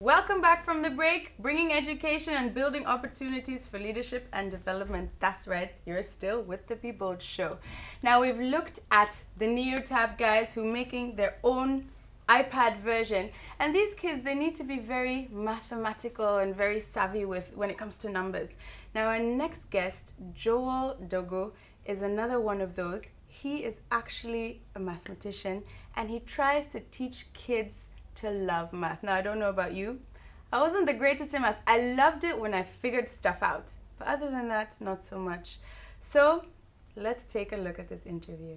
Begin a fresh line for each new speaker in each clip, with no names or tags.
Welcome back from the break, bringing education and building opportunities for leadership and development. That's right, you're still with the Be Bold Show. Now we've looked at the NeoTab guys who are making their own iPad version, and these kids, they need to be very mathematical and very savvy when it comes to numbers. Now our next guest, Joel Dogo, is another one of those. He is actually a mathematician, and he tries to teach kids to love math. Now, I don't know about you. I wasn't the greatest in math. I loved it when I figured stuff out. But other than that, not so much. So, let's take a look at this interview.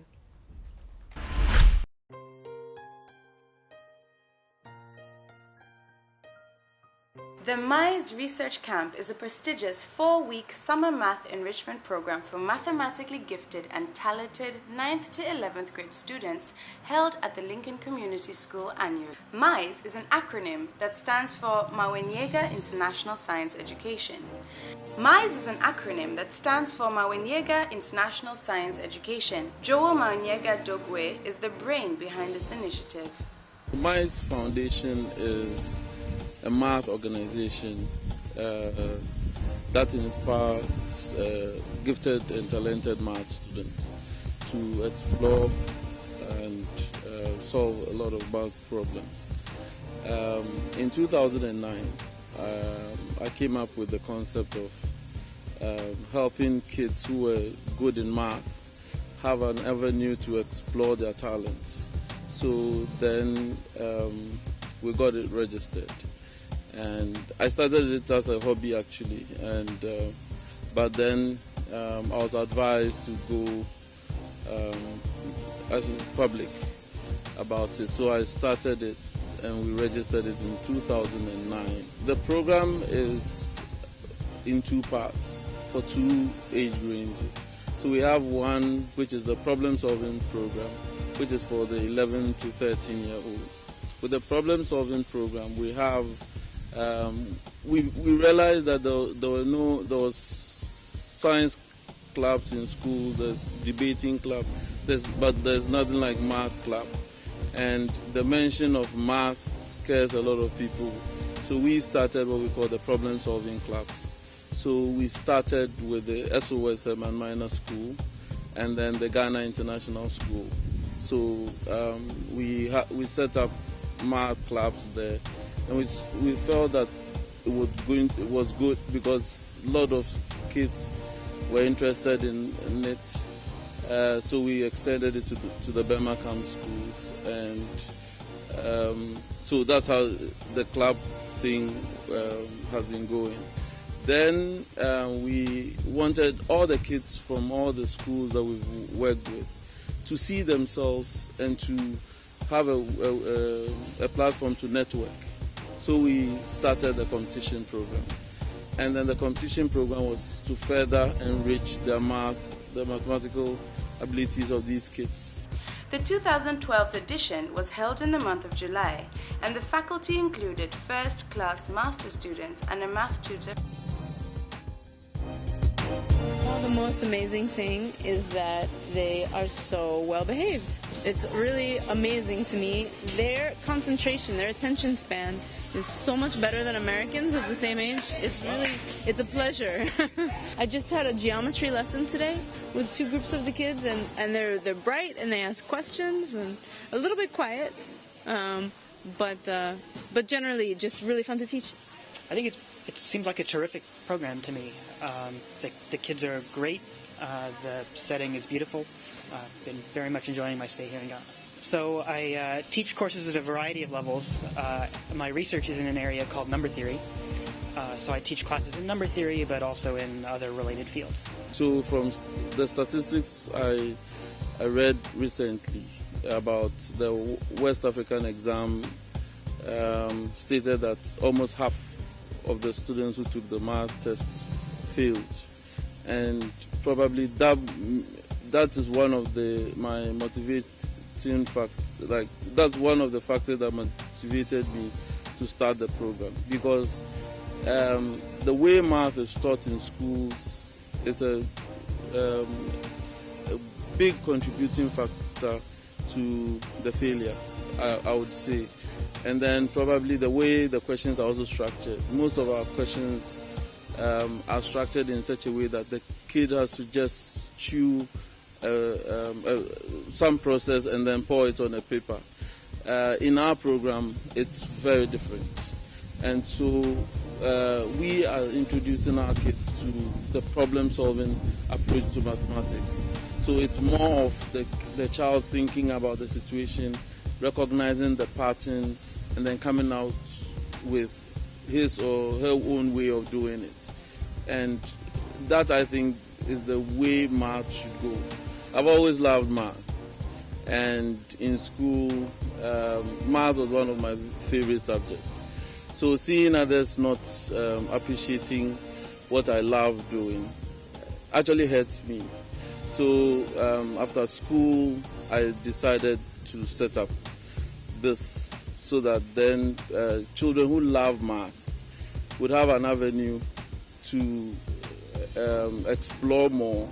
The Mise Research Camp is a prestigious 4-week summer math enrichment program for mathematically gifted and talented 9th to 11th grade students held at the Lincoln Community School annually. Mise is an acronym that stands for Mawanyega International Science Education. Mise is an acronym that stands for Mawanyega International Science Education. Joel Mawanyega Dogwe is the brain behind this initiative.
Mise Foundation is a math organization that inspires gifted and talented math students to explore and solve a lot of math problems. In 2009, I came up with the concept of helping kids who were good in math have an avenue to explore their talents. So then we got it registered. And I started it as a hobby actually, but then I was advised to go as public about it. So I started it and we registered it in 2009. The program is in 2 parts for 2 age ranges. So we have one which is the problem solving program, which is for the 11 to 13-year-olds. With the problem solving program, we have we realized that there was science clubs in schools, there's debating club, but there's nothing like math club, and the mention of math scares a lot of people. So we started what we call the problem solving clubs. So we started with the SOSM and Minor School, and then the Ghana International School. So we set up math clubs there. And we felt that it was good because a lot of kids were interested in it. So we extended it to the Birmingham schools, and so that's how the club thing has been going. Then we wanted all the kids from all the schools that we've worked with to see themselves and to have a platform to network. So we started the competition program. And then the competition program was to further enrich the mathematical abilities of these kids.
The 2012 edition was held in the month of July, and the faculty included first-class master students and a math tutor.
Well, the most amazing thing is that they are so well behaved. It's really amazing to me. Their concentration, their attention span is so much better than Americans of the same age. It's a pleasure. I just had a geometry lesson today with 2 groups of the kids, and they're bright and they ask questions and a little bit quiet, but generally just really fun to teach.
I think it seems like a terrific program to me. The kids are great. The setting is beautiful. I've been very much enjoying my stay here in Ghana. So I teach courses at a variety of levels. My research is in an area called number theory. So I teach classes in number theory, but also in other related fields.
So from the statistics I read recently about the West African exam, stated that almost half of the students who took the math test failed, and probably that is one of my motivating factors. Like, that's one of the factors that motivated me to start the program, because the way math is taught in schools is a big contributing factor to the failure, I would say. And then probably the way the questions are also structured. Most of our questions are structured in such a way that the kid has to just chew some process and then pour it on a paper. In our program, it's very different. And so we are introducing our kids to the problem-solving approach to mathematics. So it's more of the child thinking about the situation, recognizing the pattern, and then coming out with his or her own way of doing it. And that, I think, is the way math should go. I've always loved math. And in school, math was one of my favorite subjects. So seeing others not appreciating what I love doing actually hurts me. So after school, I decided to set up this so that then children who love math would have an avenue to explore more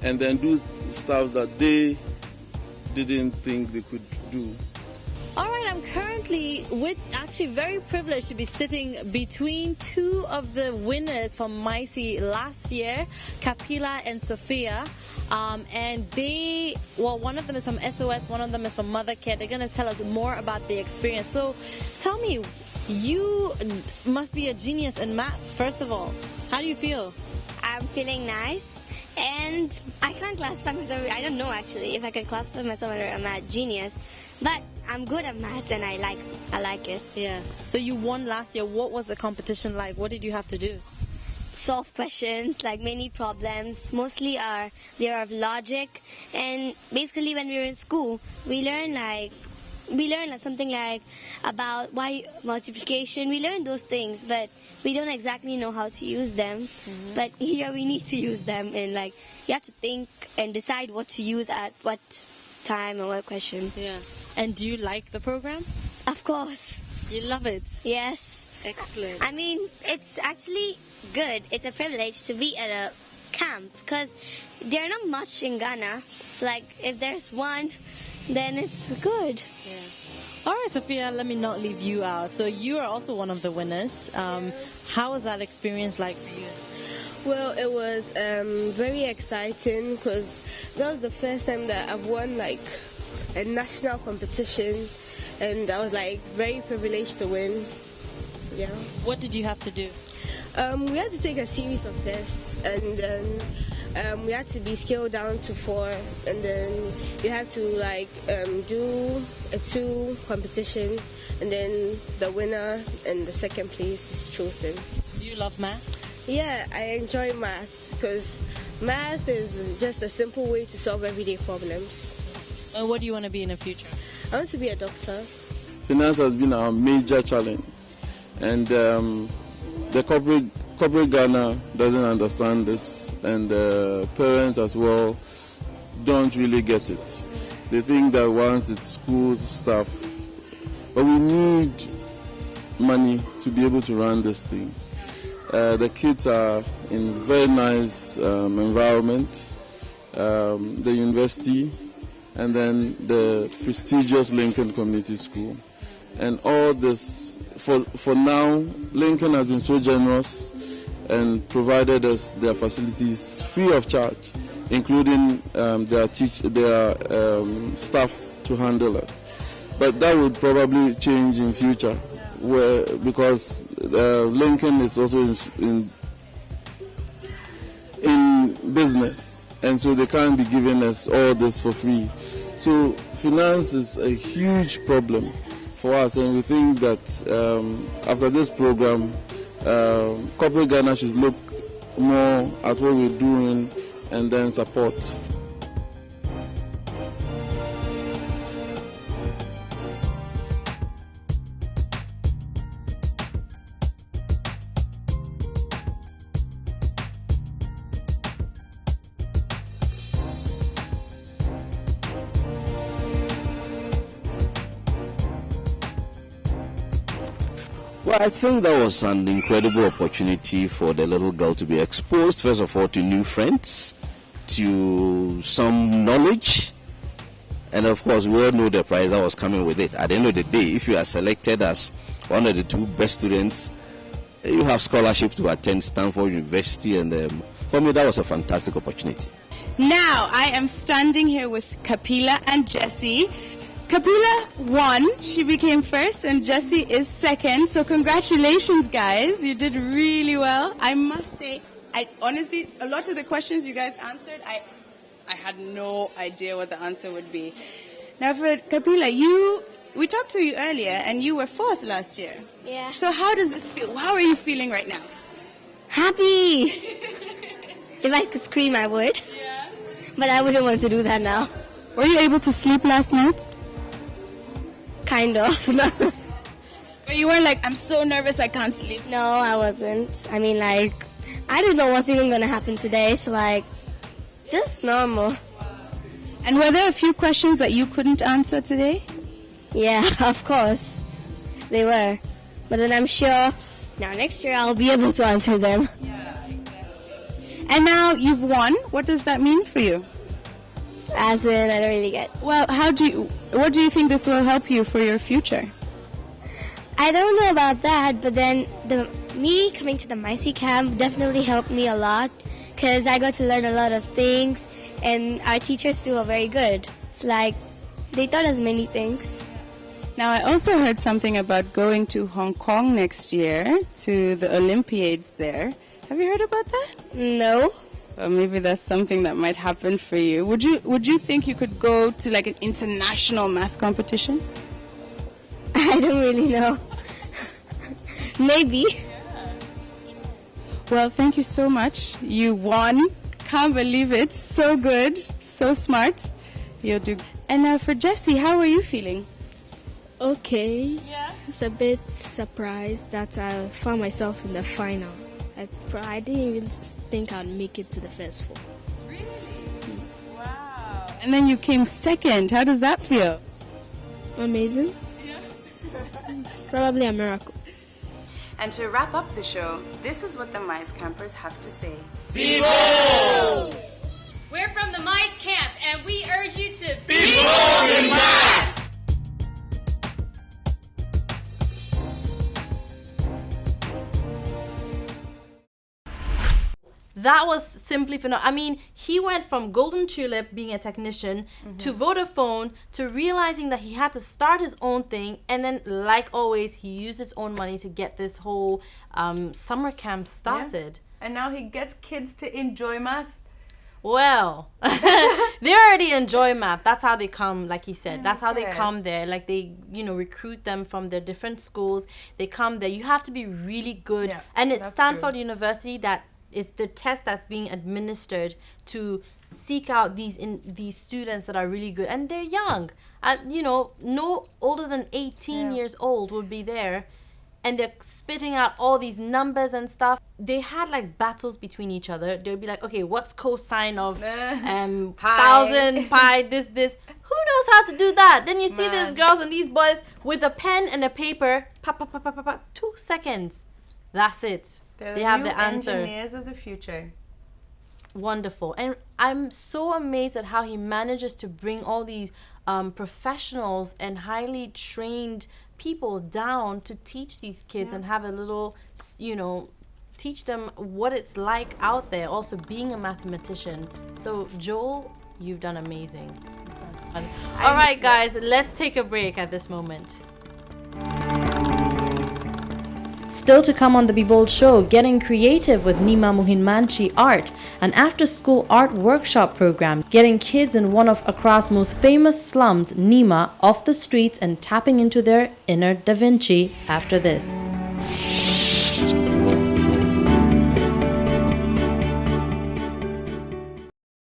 and then do stuff that they didn't think they could do.
All right, I'm currently actually very privileged to be sitting between two of the winners from Mise last year, Kapila and Sophia. And one of them is from SOS, one of them is from Mother Care. They're going to tell us more about the experience. So tell me, you must be a genius in math, first of all. How do you feel?
I'm feeling nice. And I can't classify myself, I don't know actually if I can classify myself as a math genius, but I'm good at maths and I like it.
Yeah. So you won last year. What was the competition like? What did you have to do?
Solve questions, like many problems. Mostly they are of logic, and basically when we were in school, we learn something like about why multiplication. We learn those things, but we don't exactly know how to use them. Mm-hmm. But here we need to use them, and you have to think and decide what to use at what time or what question.
Yeah. And do you like the program?
Of course.
You love it?
Yes.
Excellent.
I mean, it's actually good. It's a privilege to be at a camp because there are not much in Ghana. So if there's one, then it's good.
Yeah. All right, Sophia, let me not leave you out. So you are also one of the winners. How was that experience like for you?
Well, it was very exciting because that was the first time that I've won a national competition, and I was very privileged to win. Yeah.
What did you have to do?
We had to take a series of tests, and then we had to be scaled down to 4, and then you have to do a 2 competition, and then the winner and the second place is chosen.
Do you love math?
Yeah, I enjoy math because math is just a simple way to solve everyday problems.
What do you want to be in the future?
I want to be a doctor.
Finance has been our major challenge, and the corporate Ghana doesn't understand this, and parents as well don't really get it. They think that once it's school stuff, but we need money to be able to run this thing. The kids are in very nice environment, the university, and then the prestigious Lincoln Community School. And all this, for now, Lincoln has been so generous and provided us their facilities free of charge, including their staff to handle it. But that would probably change in future, because Lincoln is also in business, and so they can't be giving us all this for free. So finance is a huge problem for us, and we think that after this program, corporate Ghana should look more at what we're doing and then support.
Well, I think that was an incredible opportunity for the little girl to be exposed, first of all, to new friends, to some knowledge, And of course, we all know the prize that was coming with it. At the end of the day, if you are selected as one of the 2 best students, you have scholarship to attend Stanford University, and for me, that was a fantastic opportunity.
Now, I am standing here with Kapila and Jessie. Kapila won. She became first, and Jessie is second. So congratulations, guys. You did really well. I must say, honestly, a lot of the questions you guys answered, I had no idea what the answer would be. Now, for Kapila, we talked to you earlier, and you were 4th last year.
Yeah.
So how does this feel? How are you feeling right now?
Happy! If I could scream, I would.
Yeah.
But I wouldn't want to do that now.
Were you able to sleep last night?
Kind of.
But you weren't like, I'm so nervous I can't sleep.
No, I wasn't. I mean, like, I don't know what's even going to happen today. So, like, just normal.
And were there a few questions that you couldn't answer today?
Yeah, of course. They were. But then I'm sure now next year I'll be able to answer them.
Yeah, exactly. And now you've won. What does that mean for you?
As in, I don't really get.
Well, what do you think this will help you for your future?
I don't know about that, but then me coming to the Mise camp definitely helped me a lot because I got to learn a lot of things, and our teachers too are very good. It's like they taught us many things.
Now, I also heard something about going to Hong Kong next year to the Olympiads there. Have you heard about that?
No.
Well, maybe that's something that might happen for you. Would you think you could go to like an international math competition?
I don't really know. Maybe.
Yeah. Well, thank you so much. You won. Can't believe it. So good. So smart. You'll do. And for Jessie, how are you feeling?
Okay.
Yeah.
It's a bit surprised that I found myself in the final. I didn't even think I'd make it to the first 4.
Really? Wow. And then you came second. How does that feel?
Amazing.
Yeah.
Probably a miracle.
And to wrap up the show, this is what the Mise campers have to say.
Be bold!
We're from the Mise camp, and we urge you to
Be bold in math!
That was simply phenomenal. I mean, he went from Golden Tulip being a technician to Vodafone to realizing that he had to start his own thing, and then, like always, he used his own money to get this whole summer camp started.
Yeah. And now he gets kids to enjoy math.
Well, they already enjoy math. That's how they come, like he said. That's how they
Okay.
come there. Like they, recruit them from their different schools. They come there. You have to be really good.
Yeah,
and it's
that's
Stanford
true.
University that is the test that's being administered to seek out these students that are really good. And they're young. No older than 18 years old would be there. And they're spitting out all these numbers and stuff. They had like battles between each other. They'd be like, okay, what's cosine of 1,000 pi, this. Who knows how to do that? Then you see these girls and these boys with a pen and a paper, 2 seconds. That's it.
They
have
new
the answer.
Engineers of the future.
Wonderful. And I'm so amazed at how he manages to bring all these professionals and highly trained people down to teach these kids and have a little, teach them what it's like out there, also being a mathematician. So Joel, you've done amazing. All right, guys, let's take a break at this moment. Still to come on the Be Bold show, getting creative with Nima Muhinmanchi Art, an after-school art workshop program, getting kids in one of Accra's most famous slums, Nima, off the streets and tapping into their inner Da Vinci after this.